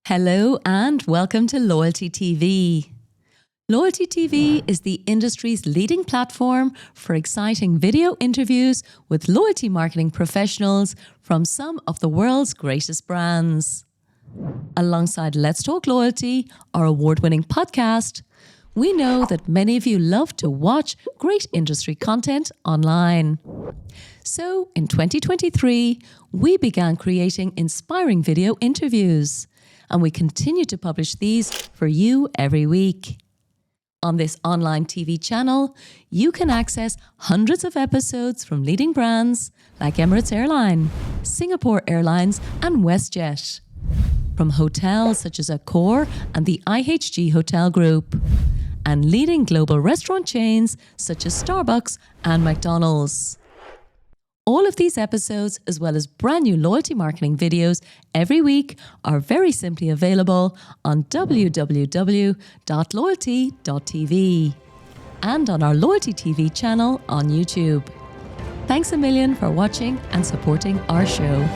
Hello and welcome to Loyalty TV. Loyalty TV is the industry's leading platform for exciting video interviews with loyalty marketing professionals from some of the world's greatest brands. Alongside Let's Talk Loyalty, our award-winning podcast, we know that many of you love to watch great industry content online. So in 2023, we began creating inspiring video interviews, and we continue to publish these for you every week. On this online TV channel, you can access hundreds of episodes from leading brands like Emirates Airline, Singapore Airlines and WestJet, from hotels such as Accor and the IHG Hotel Group, and leading global restaurant chains such as Starbucks and McDonald's. All of these episodes, as well as brand new loyalty marketing videos every week, are very simply available on www.loyalty.tv and on our Loyalty TV channel on YouTube. Thanks a million for watching and supporting our show.